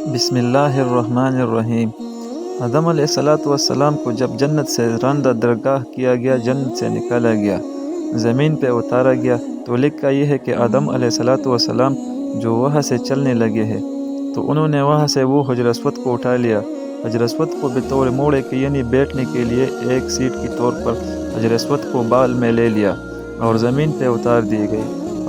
بسم اللہ الرحمن الرحیم۔ آدم علیہ السلام کو جب جنت سے راندہ درگاہ کیا گیا، جنت سے نکالا گیا، زمین پہ اتارا گیا، تو لکھا یہ ہے کہ آدم علیہ السلام جو وہاں سے چلنے لگے ہیں تو انہوں نے وہاں سے وہ حجر اسود کو اٹھا لیا۔ حجر اسود کو بطور موڑے کے یعنی بیٹھنے کے لیے ایک سیٹ کی طور پر حجر اسود کو بال میں لے لیا اور زمین پہ اتار دیے گئے۔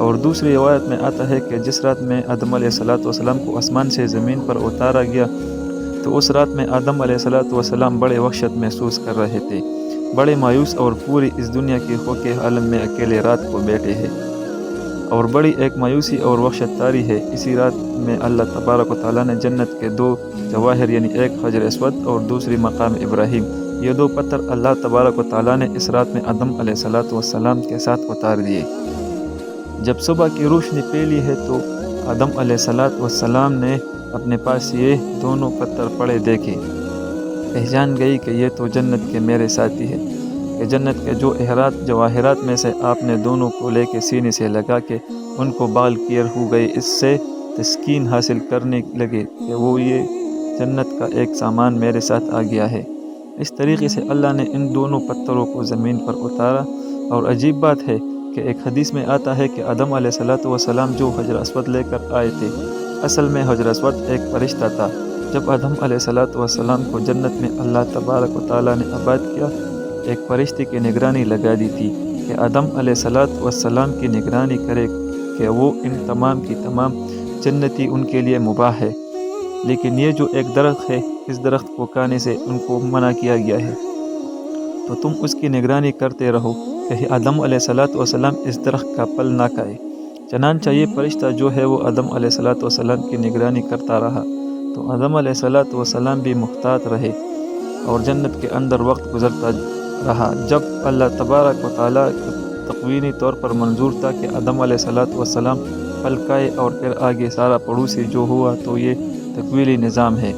اور دوسری روایت میں آتا ہے کہ جس رات میں آدم علیہ السلام کو آسمان سے زمین پر اتارا گیا تو اس رات میں آدم علیہ السلام بڑے وحشت محسوس کر رہے تھے، بڑے مایوس، اور پوری اس دنیا کے خوکے عالم میں اکیلے رات کو بیٹھے ہیں، اور بڑی ایک مایوسی اور وحشت طاری ہے۔ اسی رات میں اللہ تبارک و تعالیٰ نے جنت کے دو جواہر یعنی ایک حجر اسود اور دوسری مقام ابراہیم، یہ دو پتھر اللہ تبارک و تعالیٰ نے اس رات میں آدم علیہ السلام کے ساتھ اتار دیے۔ جب صبح کی روشنی پھیلی ہے تو آدم علیہ السلام نے اپنے پاس یہ دونوں پتھر پڑے دیکھے، پہچان گئی کہ یہ تو جنت کے میرے ساتھی ہیں، کہ جنت کے جو جواہرات میں سے آپ نے دونوں کو لے کے سینے سے لگا کے ان کو بال کیر ہو گئے، اس سے تسکین حاصل کرنے لگے کہ وہ یہ جنت کا ایک سامان میرے ساتھ آ گیا ہے۔ اس طریقے سے اللہ نے ان دونوں پتھروں کو زمین پر اتارا۔ اور عجیب بات ہے کہ ایک حدیث میں آتا ہے کہ آدم علیہ السلام جو حجر اسود لے کر آئے تھے، اصل میں حجر اسود ایک فرشتہ تھا۔ جب آدم علیہ السلام کو جنت میں اللہ تبارک و تعالیٰ نے آباد کیا، ایک فرشتے کی نگرانی لگا دی تھی کہ آدم علیہ السلام کی نگرانی کرے کہ وہ ان تمام کی تمام جنتی ان کے لیے مباح ہے، لیکن یہ جو ایک درخت ہے اس درخت کو کھانے سے ان کو منع کیا گیا ہے، تو تم اس کی نگرانی کرتے رہو کہ آدم علیہ السلام اس درخت کا پھل نہ کھائے۔ چنانچہ یہ فرشتہ جو ہے وہ آدم علیہ السلام کی نگرانی کرتا رہا، تو آدم علیہ السلام بھی محتاط رہے اور جنت کے اندر وقت گزرتا رہا۔ جب اللہ تبارک و تعالیٰ کو تقوینی طور پر منظور تھا کہ آدم علیہ السلام پھل کھائے اور پھر آگے سارا پڑوسی جو ہوا، تو یہ تقویلی نظام ہے،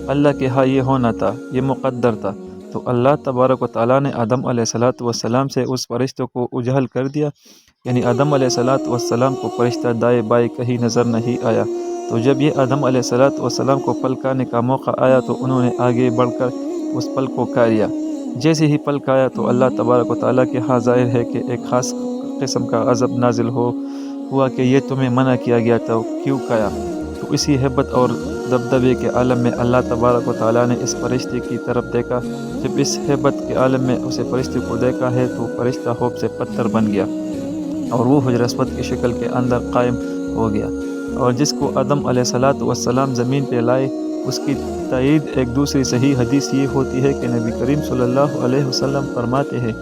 اللہ کے ہاں یہ ہونا تھا، یہ مقدر تھا۔ تو اللہ تبارک و تعالیٰ نے آدم علیہ السلام سے اس فرشتے کو اجھل کر دیا، یعنی آدم علیہ السلام کو فرشتہ دائیں بائیں کہیں نظر نہیں آیا۔ تو جب یہ آدم علیہ السلام کو پھل کھانے کا موقع آیا تو انہوں نے آگے بڑھ کر اس پھل کو کھا لیا۔ جیسے ہی پھل کھایا تو اللہ تبارک و تعالیٰ کے ہاں ظاہر ہے کہ ایک خاص قسم کا غضب نازل ہوا کہ یہ تمہیں منع کیا گیا تھا، کیوں کھایا؟ تو اسی ہیبت اور دبدبے کے عالم میں اللہ تبارک و تعالیٰ نے اس فرشتے کی طرف دیکھا۔ جب اس ہیبت کے عالم میں اسے فرشتے کو دیکھا ہے تو فرشتہ خوف سے پتھر بن گیا اور وہ حجر اسود کی شکل کے اندر قائم ہو گیا۔ اور جس کو آدم علیہ السلام زمین پہ لائے، اس کی تائید ایک دوسری صحیح حدیث یہ ہوتی ہے کہ نبی کریم صلی اللہ علیہ وسلم فرماتے ہیں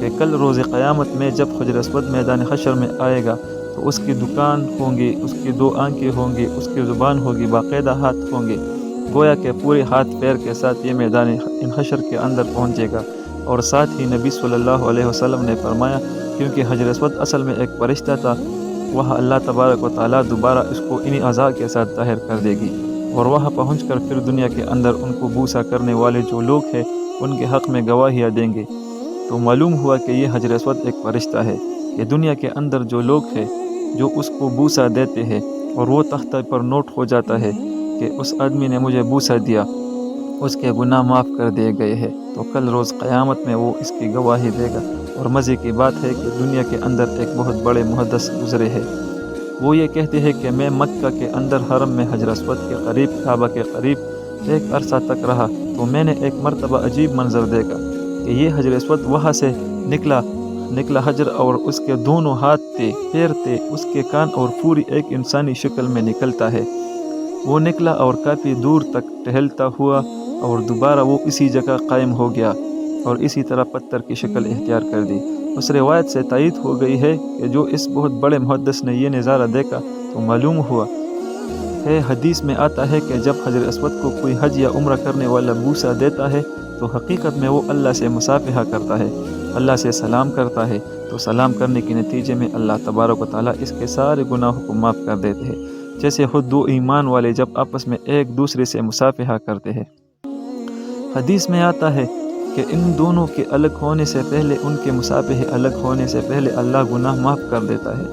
کہ کل روز قیامت میں جب حجر اسود میدان حشر میں آئے گا تو اس کی دکان ہوں گی، اس کی دو آنکھیں ہوں گی، اس کی زبان ہوگی، باقاعدہ ہاتھ ہوں گے، گویا کہ پورے ہاتھ پیر کے ساتھ یہ میدان حشر کے اندر پہنچے گا۔ اور ساتھ ہی نبی صلی اللہ علیہ وسلم نے فرمایا کیونکہ حجر اسود اصل میں ایک فرشتہ تھا، وہاں اللہ تبارک و تعالیٰ دوبارہ اس کو انہی اعضاء کے ساتھ ظاہر کر دے گی، اور وہاں پہنچ کر پھر دنیا کے اندر ان کو بوسا کرنے والے جو لوگ ہیں ان کے حق میں گواہیاں دیں گے۔ تو معلوم ہوا کہ یہ حجر اسود ایک فرشتہ ہے کہ دنیا کے اندر جو لوگ ہیں جو اس کو بوسا دیتے ہیں اور وہ تختہ پر نوٹ ہو جاتا ہے کہ اس آدمی نے مجھے بوسا دیا، اس کے گناہ معاف کر دیے گئے ہیں، تو کل روز قیامت میں وہ اس کی گواہی دے گا۔ اور مزے کی بات ہے کہ دنیا کے اندر ایک بہت بڑے محدث گزرے ہیں، وہ یہ کہتے ہیں کہ میں مکہ کے اندر حرم میں حجر اسود کے قریب کعبہ کے قریب ایک عرصہ تک رہا، تو میں نے ایک مرتبہ عجیب منظر دیکھا کہ یہ حجر اسود وہاں سے نکلا حجر، اور اس کے دونوں ہاتھ تھے، پیر تھے، اس کے کان، اور پوری ایک انسانی شکل میں نکلتا ہے۔ وہ نکلا اور کافی دور تک ٹہلتا ہوا اور دوبارہ وہ اسی جگہ قائم ہو گیا اور اسی طرح پتھر کی شکل اختیار کر دی۔ اس روایت سے تائید ہو گئی ہے کہ جو اس بہت بڑے محدث نے یہ نظارہ دیکھا تو معلوم ہوا ہے، حدیث میں آتا ہے کہ جب حجر اسود کو کوئی حج یا عمرہ کرنے والا بوسا دیتا ہے تو حقیقت میں وہ اللہ سے مصافحہ کرتا ہے، اللہ سے سلام کرتا ہے، تو سلام کرنے کے نتیجے میں اللہ تبارک و تعالیٰ اس کے سارے گناہوں کو معاف کر دیتے ہیں، جیسے خود دو ایمان والے جب آپس میں ایک دوسرے سے مصافحہ کرتے ہیں۔ حدیث میں آتا ہے کہ ان دونوں کے الگ ہونے سے پہلے، ان کے مصافحے الگ ہونے سے پہلے اللہ گناہ معاف کر دیتا ہے۔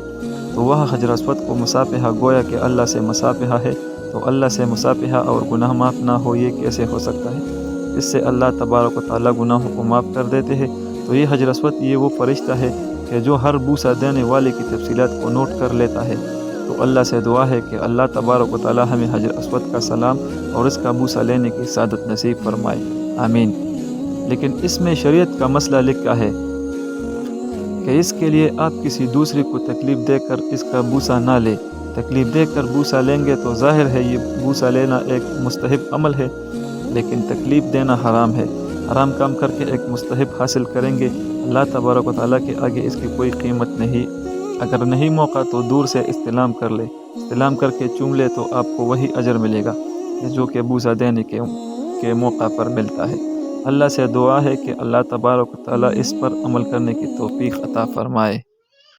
تو وہ حجر اسود کو مصافحہ گویا کہ اللہ سے مصافحہ ہے، تو اللہ سے مصافحہ اور گناہ معاف نہ ہو، یہ کیسے ہو سکتا ہے؟ اس سے اللہ تبارک و تعالیٰ گناہوں کو معاف کر دیتے ہیں۔ تو یہ حجر اسود یہ وہ فرشتہ ہے کہ جو ہر بوسہ دینے والے کی تفصیلات کو نوٹ کر لیتا ہے۔ تو اللہ سے دعا ہے کہ اللہ تبارک و تعالیٰ ہمیں حجر اسود کا سلام اور اس کا بوسہ لینے کی سعادت نصیب فرمائے، آمین۔ لیکن اس میں شریعت کا مسئلہ لکھا ہے کہ اس کے لیے آپ کسی دوسرے کو تکلیف دے کر اس کا بوسہ نہ لیں۔ تکلیف دے کر بوسہ لیں گے تو ظاہر ہے یہ بوسہ لینا ایک مستحب عمل ہے، لیکن تکلیف دینا حرام ہے۔ حرام کام کر کے ایک مستحب حاصل کریں گے، اللہ تبارک و تعالیٰ کے آگے اس کی کوئی قیمت نہیں۔ اگر نہیں موقع تو دور سے استلام کر لے، استلام کر کے چوم لے تو آپ کو وہی اجر ملے گا جو کہ بوسہ دینے کے موقع پر ملتا ہے۔ اللہ سے دعا ہے کہ اللہ تبارک و تعالیٰ اس پر عمل کرنے کی توفیق عطا فرمائے۔